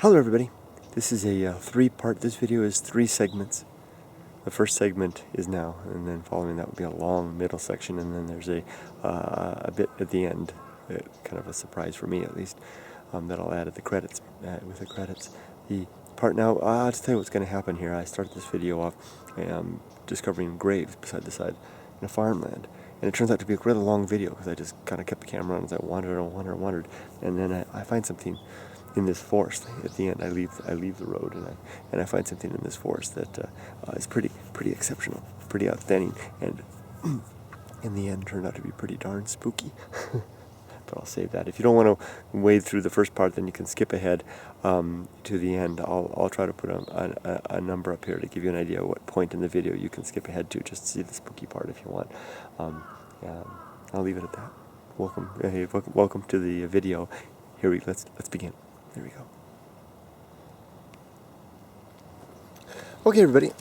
Hello everybody, this is a this video is 3 segments. The first segment is now, and then following that will be a long middle section, and then there's a bit at the end, kind of a surprise for me at least, that I'll add at the credits, with the credits. The part now, I'll just tell you what's going to happen here. I started this video off discovering graves beside the side in a farmland. And it turns out to be a really long video because I just kind of kept the camera on as I wandered, and then I find something in this forest. At the end, I leave the road, and I find something in this forest that is pretty exceptional, pretty outstanding, and in the end turned out to be pretty darn spooky. But I'll save that. If you don't want to wade through the first part, then you can skip ahead to the end. I'll try to put a number up here to give you an idea of what point in the video you can skip ahead to, just to see the spooky part if you want. I'll leave it at that. Welcome to the video. Let's begin. Here we go. Okay, everybody.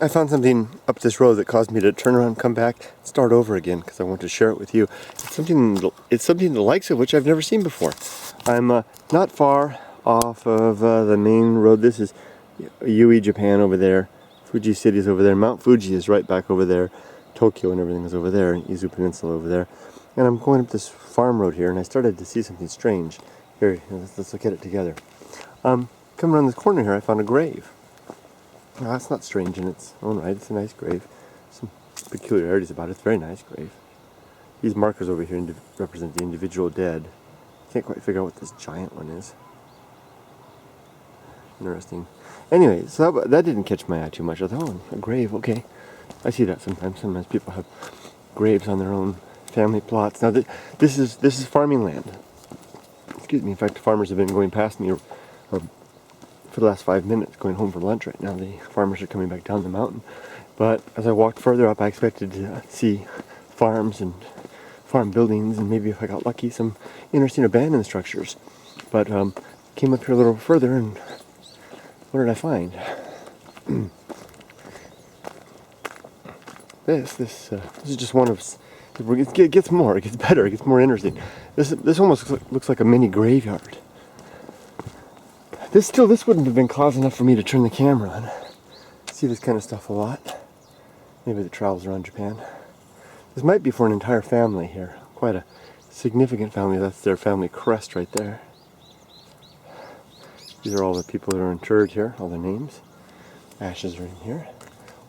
I found something up this road that caused me to turn around, come back, start over again because I want to share it with you. It's something the likes of which I've never seen before. I'm not far off of the main road. This is Eerie, Japan over there. Fuji City is over there. Mount Fuji is right back over there. Tokyo and everything is over there. Izu Peninsula over there. And I'm going up this farm road here, and I started to see something strange. Here, let's look at it together. Coming around this corner here, I found a grave. Now, that's not strange in its own right. It's a nice grave. Some peculiarities about it. It's a very nice grave. These markers over here represent the individual dead. Can't quite figure out what this giant one is. Interesting. Anyway, so that didn't catch my eye too much. I thought, oh, a grave, okay. I see that sometimes. Sometimes people have graves on their own family plots. Now, this is farming land. Excuse me. In fact, farmers have been going past me for the last 5 minutes, going home for lunch right now. The farmers are coming back down the mountain. But as I walked further up, I expected to see farms and farm buildings, and maybe if I got lucky, some interesting abandoned structures. But came up here a little further, and what did I find? This is just one of. It gets more. It gets better. It gets more interesting. This almost looks like a mini graveyard. This wouldn't have been cause enough for me to turn the camera on. I see this kind of stuff a lot. Maybe the travels around Japan. This might be for an entire family here. Quite a significant family. That's their family crest right there. These are all the people that are interred here. All their names. Ashes are in here.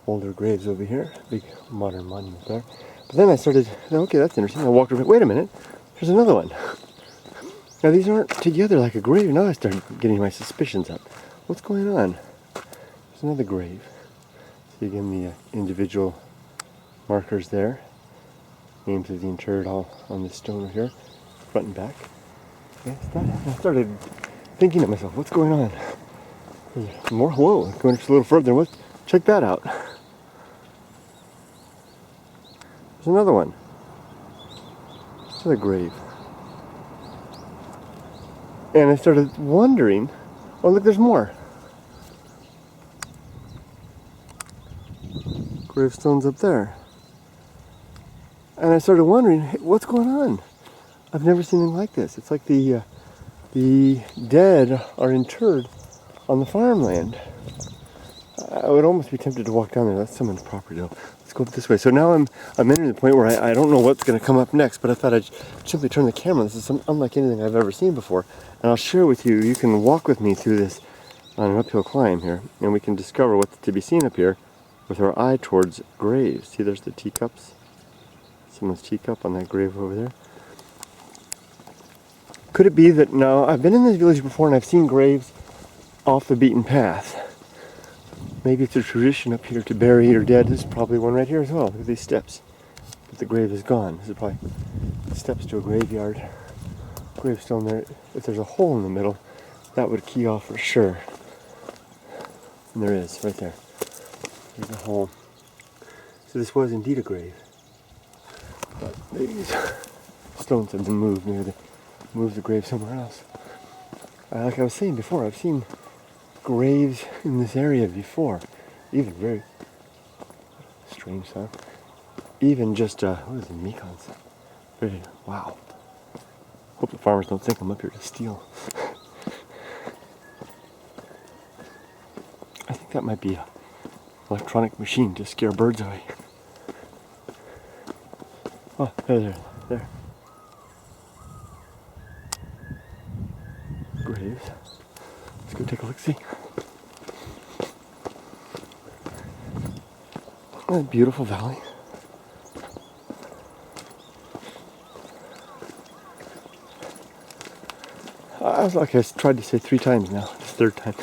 Older graves over here. Big modern monument there. But then I started, okay, that's interesting. I walked over, wait a minute, there's another one. Now these aren't together like a grave. Now I started getting my suspicions up. What's going on? There's another grave. See again the individual markers there. Names of the interred all on this stone over here, front and back. Okay, I started thinking to myself, what's going on? There's more, whoa, going just a little further. Check that out. There's another one. Another grave. And I started wondering, oh look, there's more. Gravestones up there. And I started wondering, hey, what's going on? I've never seen anything like this. It's like the dead are interred on the farmland. I would almost be tempted to walk down there. That's someone's property though. Let's go this way. So now I'm entering the point where I don't know what's going to come up next, but I thought I'd simply turn the camera. This is unlike anything I've ever seen before. And I'll share with you. You can walk with me through this on an uphill climb here, and we can discover what's to be seen up here with our eye towards graves. See, there's the teacups. Someone's teacup on that grave over there. Could it be that, now, I've been in this village before and I've seen graves off the beaten path. Maybe it's a tradition up here to bury your dead. There's probably one right here as well. Look at these steps. But the grave is gone. This is probably steps to a graveyard. Gravestone there. If there's a hole in the middle, that would key off for sure. And there is, right there. There's a hole. So this was indeed a grave. But these stones have been moved. Maybe they moved the grave somewhere else. Like I was saying before, I've seen graves in this area before. Even very strange sound. Even just, what is it, Mekons? Very, wow. Hope the farmers don't think I'm up here to steal. think that might be an electronic machine to scare birds away. Oh, there. Graves. Let's go take a look-see. A beautiful valley. Like I tried to say 3 times now, this 3rd time.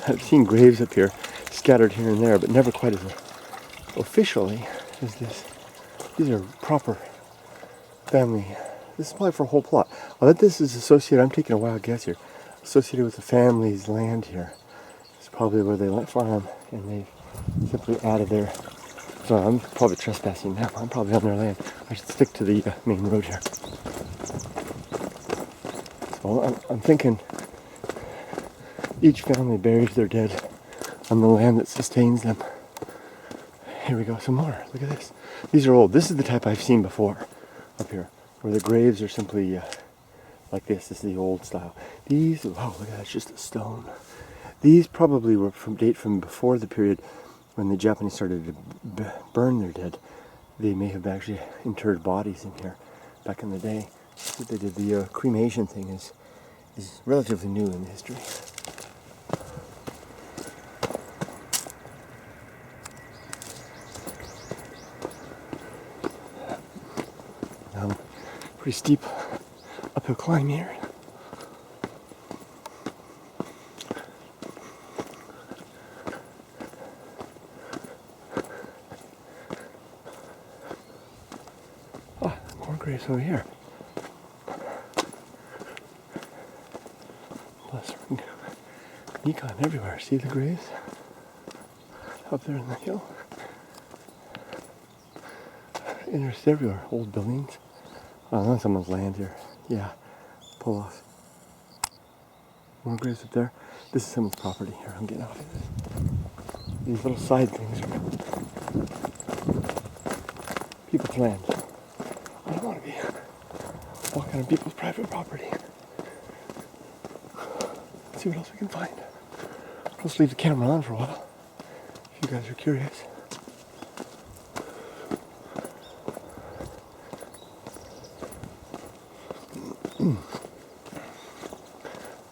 I've seen graves up here, scattered here and there, but never quite as officially as this. These are proper family. This is probably for a whole plot. I bet this is associated, I'm taking a wild guess here, associated with the family's land here. It's probably where they let farm, and they simply added their... So I'm probably trespassing now. I'm probably on their land. I should stick to the main road here. So I'm thinking each family buries their dead on the land that sustains them. Here we go, some more. Look at this. These are old. This is the type I've seen before up here, where the graves are simply like this. This is the old style. These, wow, look at that, it's just a stone. These probably were date from before the period when the Japanese started to burn their dead. They may have actually interred bodies in here back in the day. What they did, the cremation thing is relatively new in history. Pretty steep uphill climb here. Oh, more graves over here. Plus, Nikon everywhere. See the graves? Up there in the hill. Interest everywhere. Old buildings. Oh, that's someone's land here. Yeah. Pull off. More graves up there. This is someone's property here. I'm getting off of this. These little side things are people's land. I don't want to be walking on people's private property. Let's see what else we can find. I'll just leave the camera on for a while, if you guys are curious.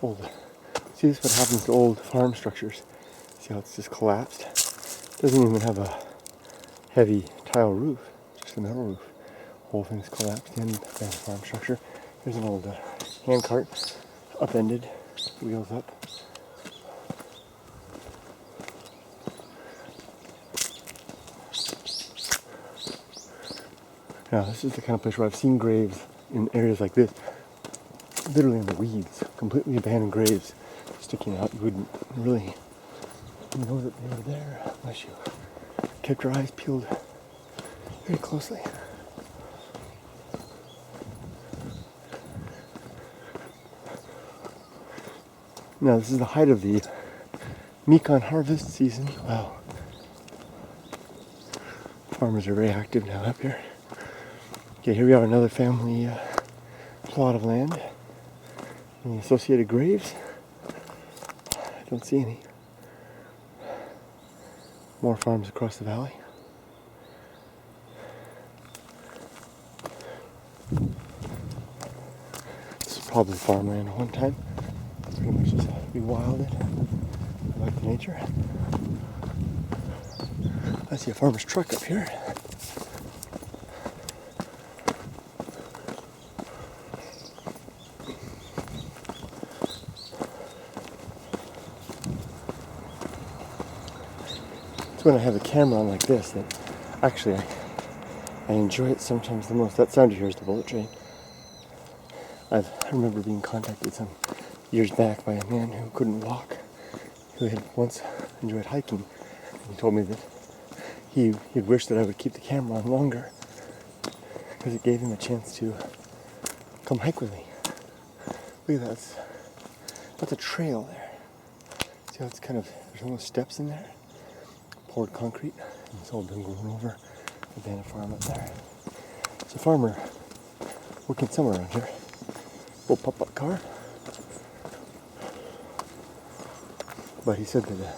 Old. See, this is what happens to old farm structures. See how it's just collapsed? Doesn't even have a heavy tile roof, just a metal roof. Whole thing's collapsed in the farm structure. There's an old hand cart, upended, wheels up. Yeah, this is the kind of place where I've seen graves in areas like this, literally in the weeds, completely abandoned graves sticking out. You wouldn't really know that they were there unless you kept your eyes peeled very closely. Now this is the height of the Mikan harvest season. Wow. Farmers are very active now up here. Okay, here we are, another family plot of land. Any associated graves? I don't see any. More farms across the valley. This is probably farmland at one time. Pretty much just rewilded. I like the nature. I see a farmer's truck up here. It's when I have the camera on like this that actually I enjoy it sometimes the most. That sound you hear is the bullet train. I remember being contacted some years back by a man who couldn't walk, who had once enjoyed hiking, and he told me that he'd wish that I would keep the camera on longer because it gave him a chance to come hike with me. Look at that. That's a trail there. See how it's kind of, there's almost steps in there? Poured concrete, and it's all been grown over. Abandoned farm up there. It's a farmer working somewhere around here. Little pop-up car. But he said that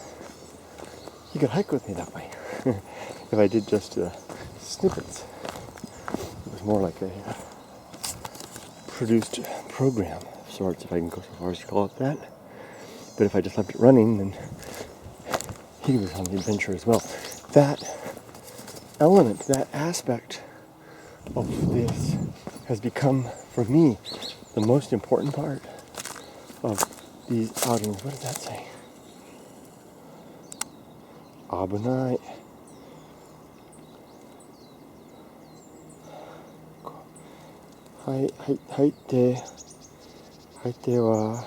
you could hike with me that way. If I did just snippets, it was more like a produced program of sorts, if I can go so far as to call it that. But if I just left it running, then he was on the adventure as well. That element, that aspect of this has become, for me, the most important part of these outings. What does that say? Abandonment. Haite wa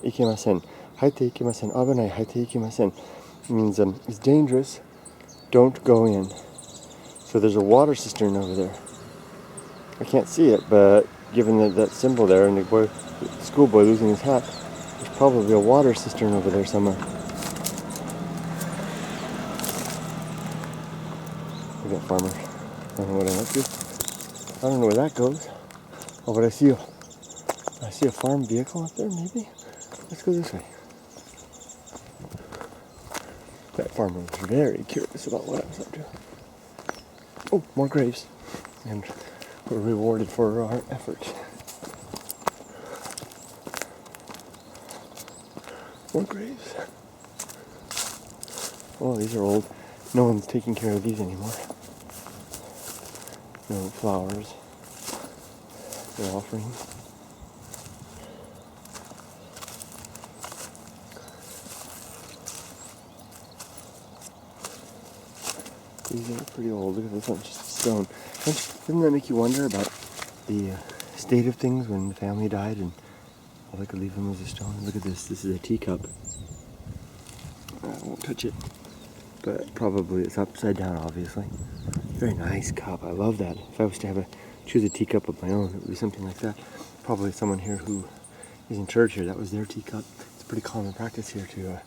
ikemasen. Haite ikemasen. Abunai haite ikemasen means it's dangerous. Don't go in. So there's a water cistern over there. I can't see it, but given that symbol there and the schoolboy losing his hat, there's probably a water cistern over there somewhere. Look at that farmer. I don't know what I'm up to. I don't know where that goes. Oh, but I see a farm vehicle up there, maybe? Let's go this way. That farmer was very curious about what I was up to. Oh, more graves. And we're rewarded for our efforts. More graves. Oh, these are old. No one's taking care of these anymore. No flowers. No offerings. These are pretty old. Look at this one, just stone. Doesn't that make you wonder about the state of things when the family died and all they could leave them was a stone? Look at this. This is a teacup. I won't touch it, but probably it's upside down, obviously. Very nice cup. I love that. If I was to choose a teacup of my own, it would be something like that. Probably someone here who is in church here, that was their teacup. It's a pretty common practice here to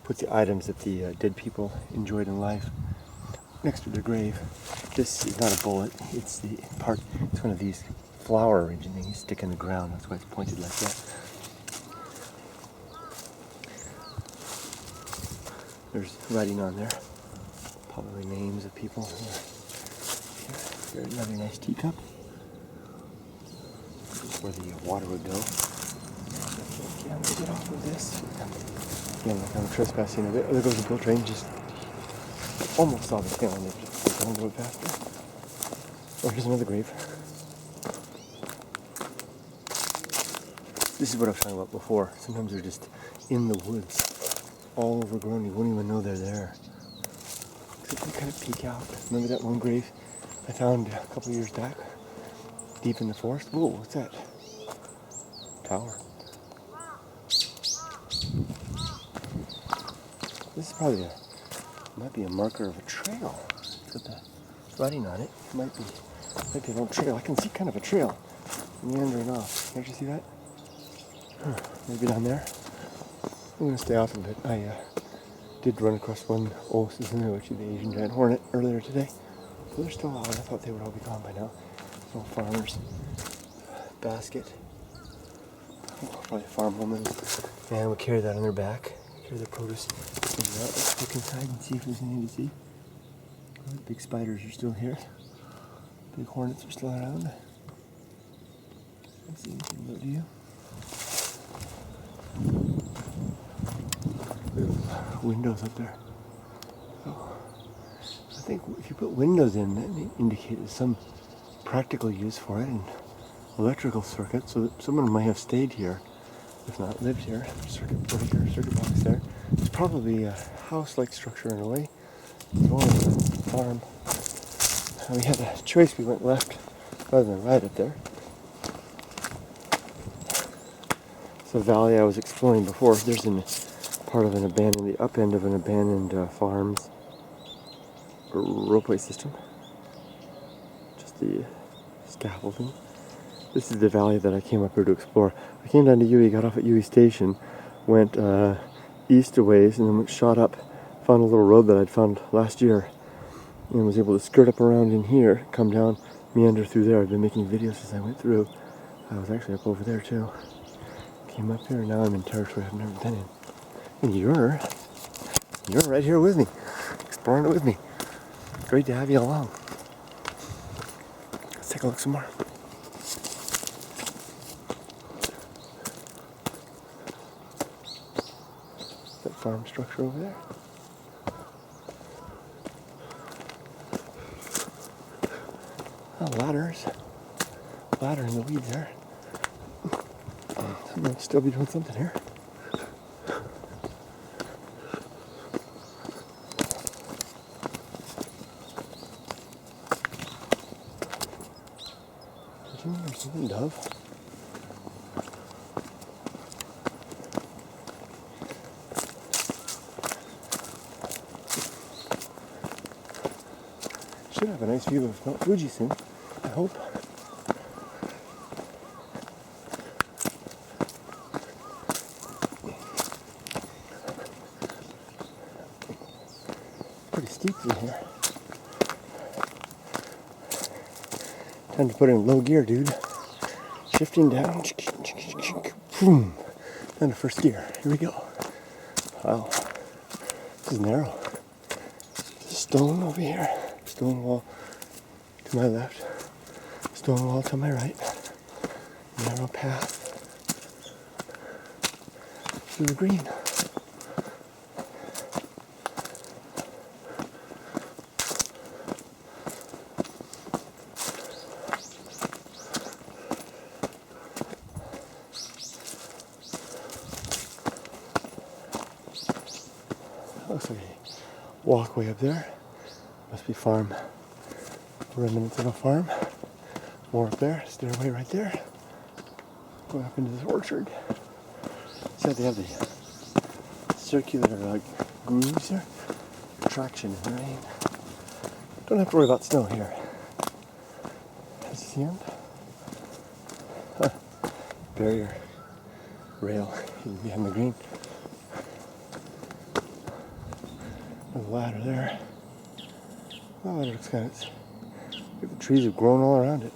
put the items that the dead people enjoyed in life next to their grave. This is not a bullet. It's one of these flower arranging things you stick in the ground. That's why it's pointed like that. There's writing on there. Probably names of people. Here's another nice teacup. This is where the water would go. Okay, I'm gonna get off of this. Again, like I'm trespassing a bit. There goes the boat train. Just almost saw the tail on it. Just going a little bit faster. Oh, here's another grave. This is what I was talking about before. Sometimes they're just in the woods, all overgrown. You won't even know they're there. Except they kind of peek out. Remember that one grave I found a couple of years back? Deep in the forest? Whoa, what's that? Tower. This is probably might be a marker of a trail. It's got the writing on it. It might be an old trail. I can see kind of a trail meandering off. Can't you see that? Maybe down there. I'm going to stay off of it. I did run across one old Suzuki, which is the Asian giant hornet, earlier today. So they're still out. I thought they would all be gone by now. Little farmer's basket. Oh, probably a farm woman. And we carry that on their back. Carry the produce. Let's look inside and see if there's anything to see. Oh, the big spiders are still here. Big hornets are still around. Can't see anything though, do you? Windows up there. Oh, I think if you put windows in, that may indicate there's some practical use for it, and electrical circuit, so that someone might have stayed here, if not lived here. Circuit breaker, circuit box there. It's probably a house-like structure in a way. It's only a farm. We had a choice. We went left rather than right up there. It's a valley I was exploring before. There's part of the up end of an abandoned farm's ropeway system. Just the scaffolding. This is the valley that I came up here to explore. I came down to Eerie, got off at Eerie Station, went east a ways, and then shot up, found a little road that I'd found last year, and was able to skirt up around in here, come down, meander through there. I've been making videos as I went through. I was actually up over there too. Came up here, and now I'm in territory I've never been in. And you're right here with me, exploring it with me. Great to have you along. Let's take a look some more. That farm structure over there. Oh, ladder in the weeds there. I'm gonna still be doing something here. There's something dove. Should have a nice view of Mount Fuji soon, I hope. Pretty steep through here. Time to put in low gear, dude. Shifting down. Boom. Down to first gear. Here we go. Wow. This is narrow. Stone over here. Stone wall to my left. Stone wall to my right. Narrow path through the green. Looks like a walkway up there. Must be farm. Remnants of a farm. More up there. Stairway right there. Going up into this orchard. See how they have the circular grooves there? Traction in the rain. Don't have to worry about snow here. This is the end. Barrier rail behind the green. There's a ladder there. That ladder looks kind of... The trees have grown all around it.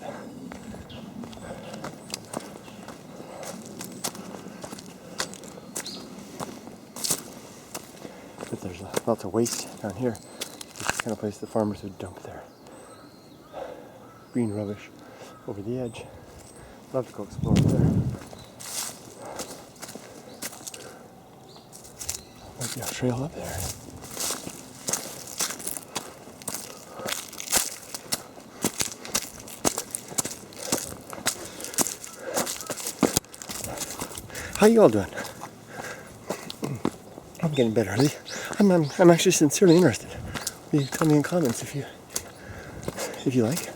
But there's lots of waste down here. It's the kind of place the farmers would dump their green rubbish over the edge. Love to go explore there. Might be a trail up there. How you all doing? I'm getting better. I'm actually sincerely interested. You tell me in comments if you like.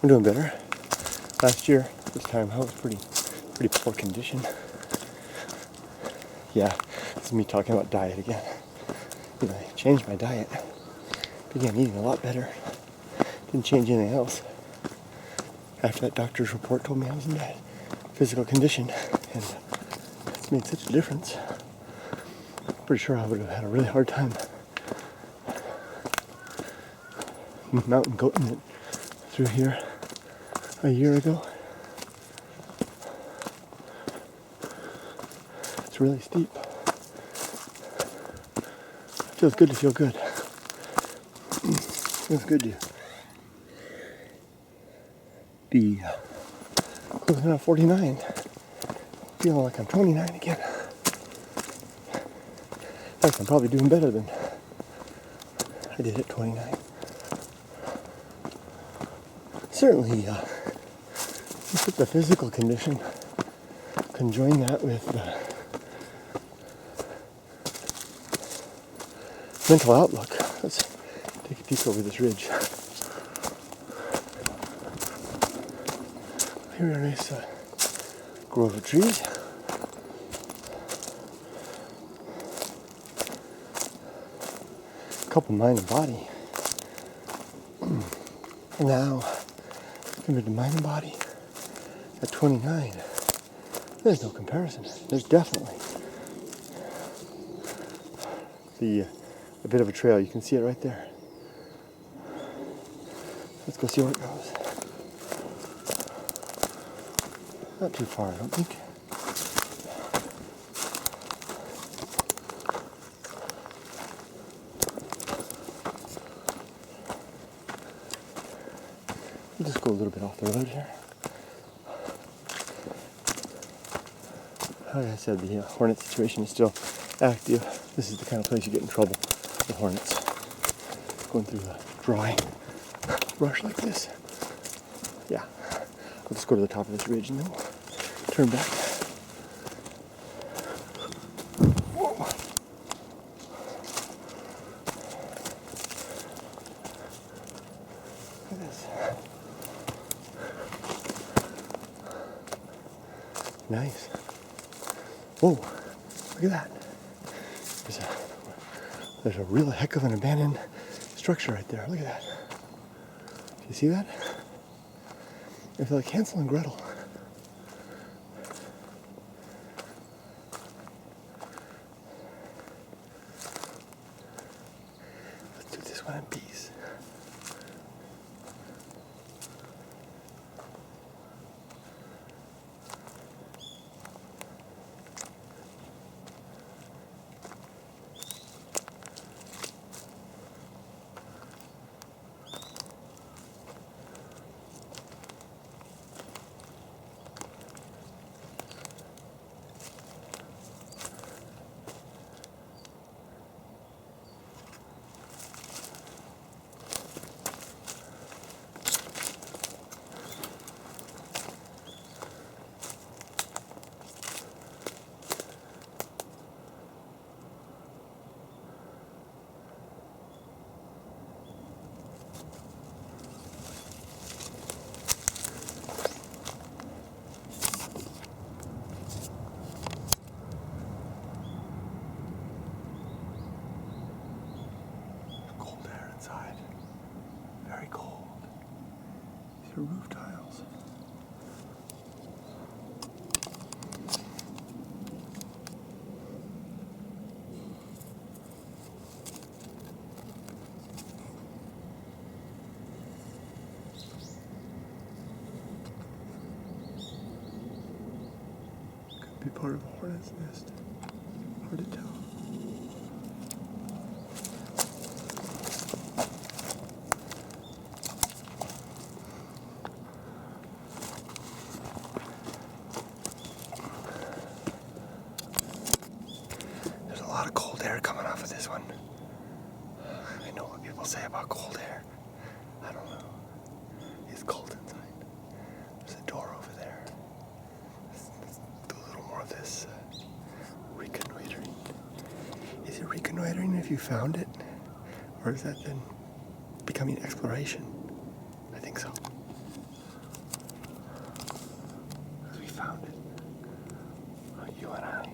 I'm doing better. Last year, this time I was pretty poor condition. Yeah, this is me talking about diet again. You know, I changed my diet. Began eating a lot better. Didn't change anything else. After that doctor's report told me I was in bad physical condition, and it's made such a difference. Pretty sure I would have had a really hard time mountain goating it through here a year ago. It's really steep. Feels good to feel good. Feels good to be closing out 49. Feeling like I'm 29 again. In fact, I'm probably doing better than I did at 29. Certainly, with the physical condition, conjoin that with the mental outlook. Let's take a peek over this ridge. Here are nice grove of trees. A couple mind and body. Now, compared to mind and body, at 29, there's no comparison. There's definitely a bit of a trail. You can see it right there. Let's go see where it goes. Not too far, I don't think. little bit off the road here. Like I said, the hornet situation is still active. This is the kind of place you get in trouble with hornets. Going through the dry brush like this. Yeah. I'll just go to the top of this ridge and then we'll turn back. Whoa. Look at this. Nice. Whoa, look at that. There's a real heck of an abandoned structure right there. Look at that. Do you see that? I feel like Hansel and Gretel. Let's do this one in peace. Very cold. These are roof tiles. Could be part of a hornet's nest. Hard to tell. Coming off of this one. I know what people say about cold air. I don't know. It's cold inside. There's a door over there. Let's do a little more of this reconnoitering. Is it reconnoitering if you found it? Or is that then becoming exploration? I think so. Because we found it. You and I.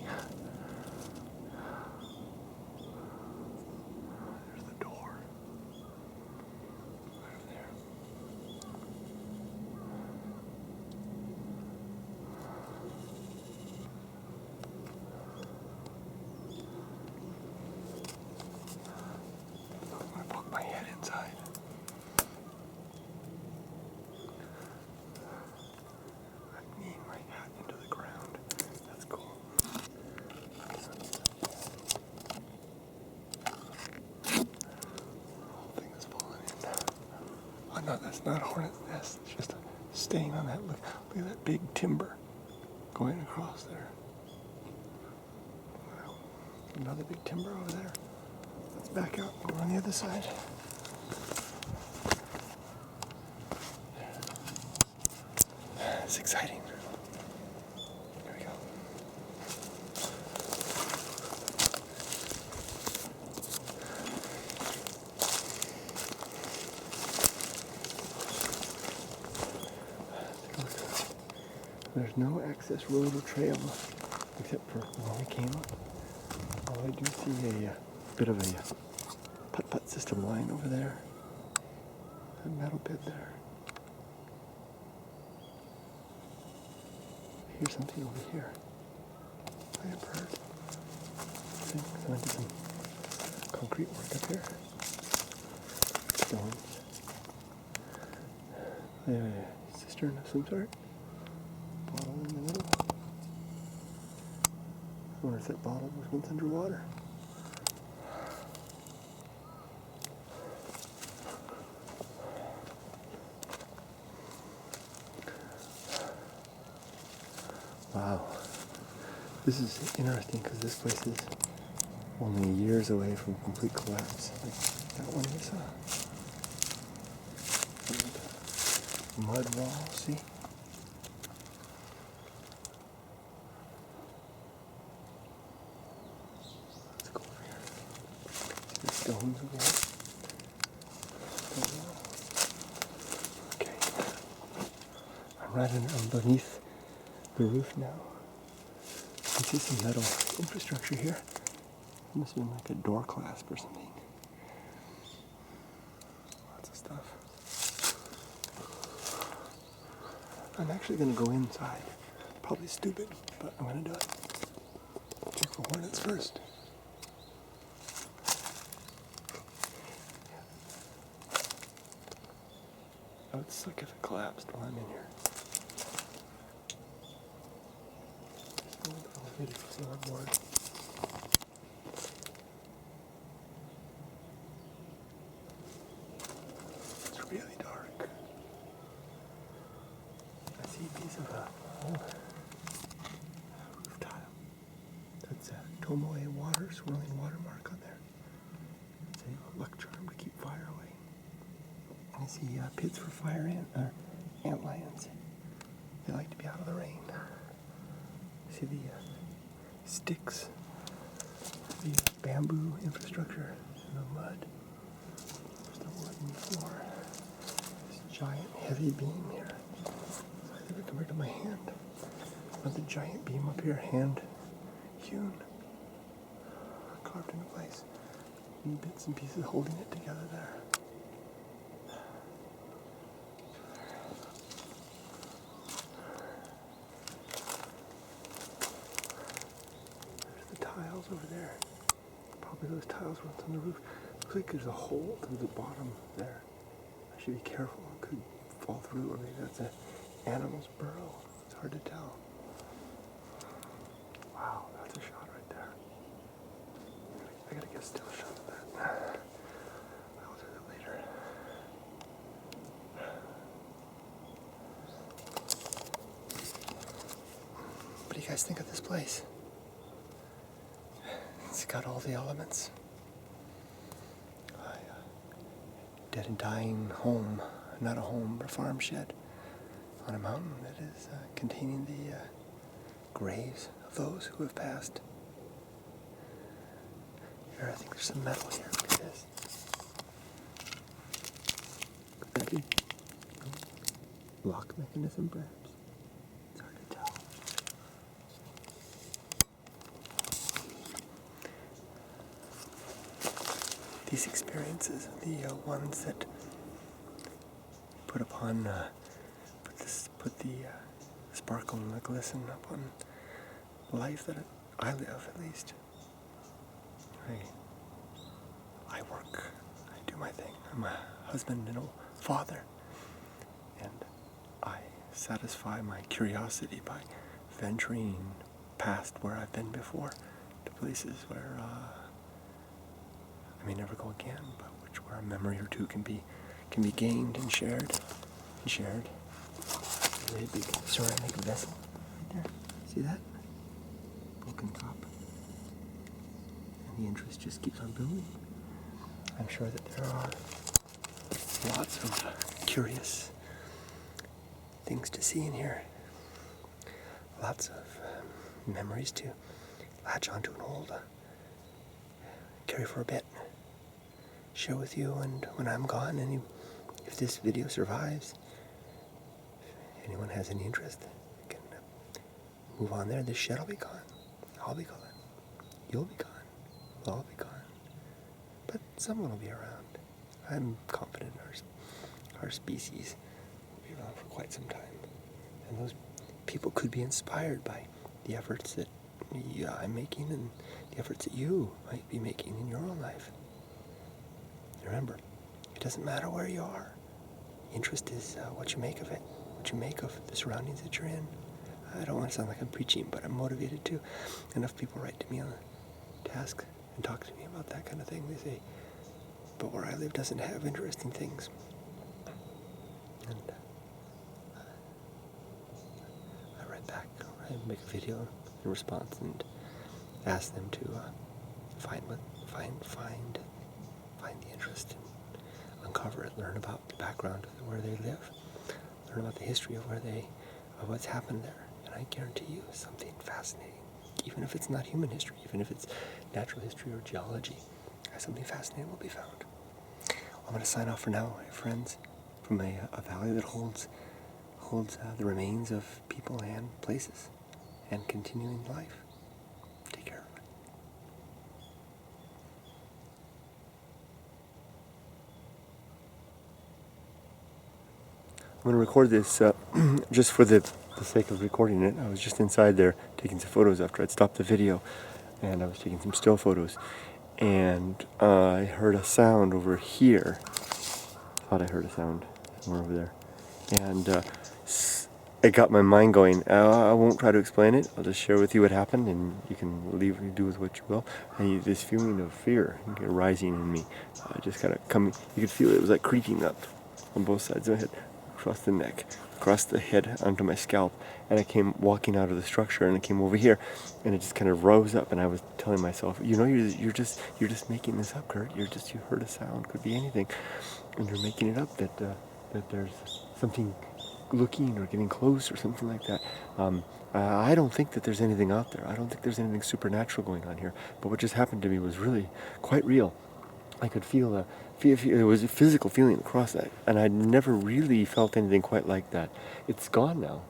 My head inside. I'm kneeing my hat into the ground. That's cool. The whole thing is falling in. Oh no, that's not a hornet's nest. It's just a stain on that. Look at that big timber going across there. Another big timber over there. Let's back out and go on the other side. It's exciting. Here we go. There's no access road or trail except for when we came up. Oh, I do see a bit of a putt-putt system line over there. A metal bed there. Here's something over here. I have heard. So I did some concrete work up here. Stones. A cistern of some sort. Bottle in the middle. I wonder if that bottle was once underwater. Wow. This is interesting because this place is only years away from complete collapse. Like that one is a mud wall, see? Let's go over here. See the stones over here? Okay. I'm right underneath the roof now. You see some metal infrastructure here. It must have been like a door clasp or something. Lots of stuff. I'm actually going to go inside. Probably stupid, but I'm going to do it. Check for hornets first. I would suck if it collapsed while I'm in here. It's not board. It's really dark. I see a piece of roof tile. That's a Tomoe water, swirling watermark on there. It's a luck charm to keep fire away. I see pits for fire ant lions. They like to be out of the rain. See the sticks, the bamboo infrastructure, and the mud. There's the wooden floor. This giant heavy beam here. I think it compared to my hand. Another giant beam up here, hand hewn, carved into place. And bits and pieces holding it together there. Tiles over there. Probably those tiles were on the roof. Looks like there's a hole through the bottom there. I should be careful. It could fall through, or maybe that's an animal's burrow. It's hard to tell. Wow, that's a shot right there. I gotta get a still shot of that. I'll do that later. What do you guys think of this place? It's got all the elements. Dead and dying home, not a home, but a farm shed on a mountain that is containing the graves of those who have passed. Here, I think there's some metal here. Look at this. Could that be lock mechanism, perhaps? It's hard to tell. These experiences are the ones that put the sparkle and the glisten upon life that I live, at least. I work, I do my thing. I'm a husband and a father, and I satisfy my curiosity by venturing past where I've been before to places where I may never go again, but where a memory or two can be gained and shared. A really big ceramic vessel right there. See that? Broken top. And the interest just keeps on building. I'm sure that there are lots of curious things to see in here. Lots of memories to latch onto and hold, carry for a bit, share with you, and when I'm gone, and if this video survives, if anyone has any interest, you can move on there. This shed will be gone. I'll be gone. You'll be gone. We'll all be gone. But someone will be around. I'm confident our species will be around for quite some time. And those people could be inspired by the efforts that I'm making and the efforts that you might be making in your own life. Remember, it doesn't matter where you are. Interest is what you make of it, what you make of the surroundings that you're in. I don't want to sound like I'm preaching, but I'm motivated too. Enough people write to me to ask and talk to me about that kind of thing. They say, but where I live doesn't have interesting things. And I write back I make a video in response and ask them to find the interest and uncover it, learn about the background of where they live, learn about the history of what's happened there. And I guarantee you something fascinating, even if it's not human history, even if it's natural history or geology, something fascinating will be found. I'm going to sign off for now, my friends, from a valley that holds the remains of people and places and continuing life. Take care. I'm going to record this just for the sake of recording it. I was just inside there taking some photos after I'd stopped the video, and I was taking some still photos, and I heard a sound over here. Thought I heard a sound somewhere over there, and it got my mind going. I won't try to explain it. I'll just share with you what happened, and you can do with what you will. And this feeling of fear rising in me, just kind of coming. You could feel it. It was like creeping up on both sides of my head, across the neck, across the head, onto my scalp. And I came walking out of the structure, and it came over here, and it just kind of rose up. And I was telling myself, you're just making this up, Kurt. You heard a sound. Could be anything, and you're making it up that there's something looking or getting close or something like that. I don't think that there's anything out there. I don't think there's anything supernatural going on here. But what just happened to me was really quite real. I could feel it was a physical feeling across that, and I'd never really felt anything quite like that. It's gone now.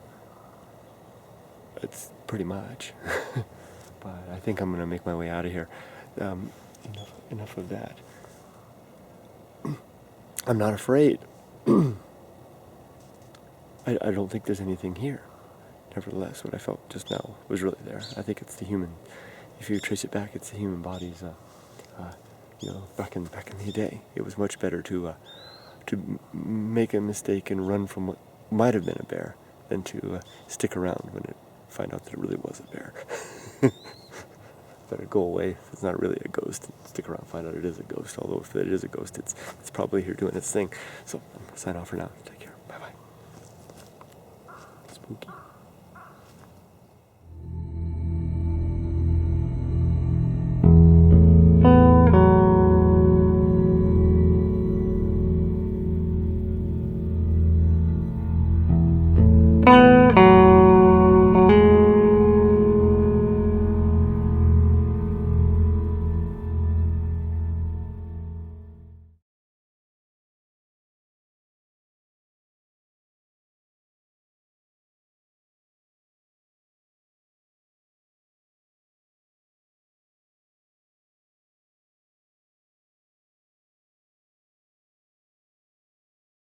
It's pretty much. But I think I'm going to make my way out of here. Enough of that. I'm not afraid. I don't think there's anything here. Nevertheless, what I felt just now was really there. I think it's the human. If you trace it back, it's the human body's. Back in the day, it was much better to make a mistake and run from what might have been a bear than to stick around when it find out that it really was a bear. Better go away if it's not really a ghost, and stick around, find out it is a ghost. Although if it is a ghost, it's probably here doing its thing. So I'm gonna sign off for now. Take care. Bye bye. Spooky.